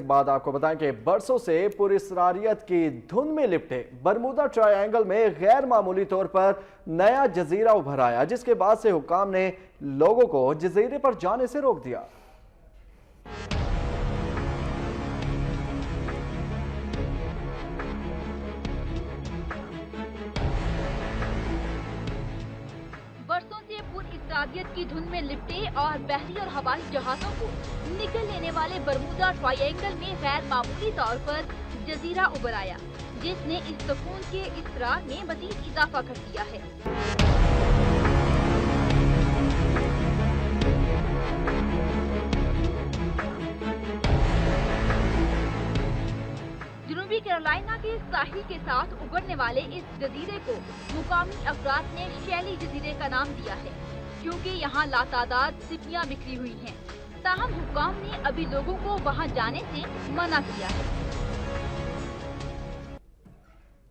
بعد آپ کو بتائیں کہ برسوں سے پراسراریت کی دھن میں لپٹے برمودا ٹرائی اینگل میں غیر معمولی طور پر نیا جزیرہ ابھر آیا، جس کے بعد سے حکام نے لوگوں کو جزیرے پر جانے سے روک دیا۔ برسوں سے پراسراریت کی دھن میں لپٹے اور بحری اور ہوائی جہازوں کو نکل لینے والے برمودا ٹرائی اینگل میں غیر معمولی طور پر جزیرہ ابھر آیا، جس نے اس سکون کے اضطراب میں مزید اضافہ کر دیا ہے۔ جنوبی کیرولائنا کے ساحل کے ساتھ ابھرنے والے اس جزیرے کو مقامی افراد نے شیلی جزیرے کا نام دیا ہے، کیونکہ یہاں لاتعداد سیپیاں بکھری ہوئی ہیں۔ تاہم حکام نے ابھی لوگوں کو وہاں جانے سے منع کیا ہے۔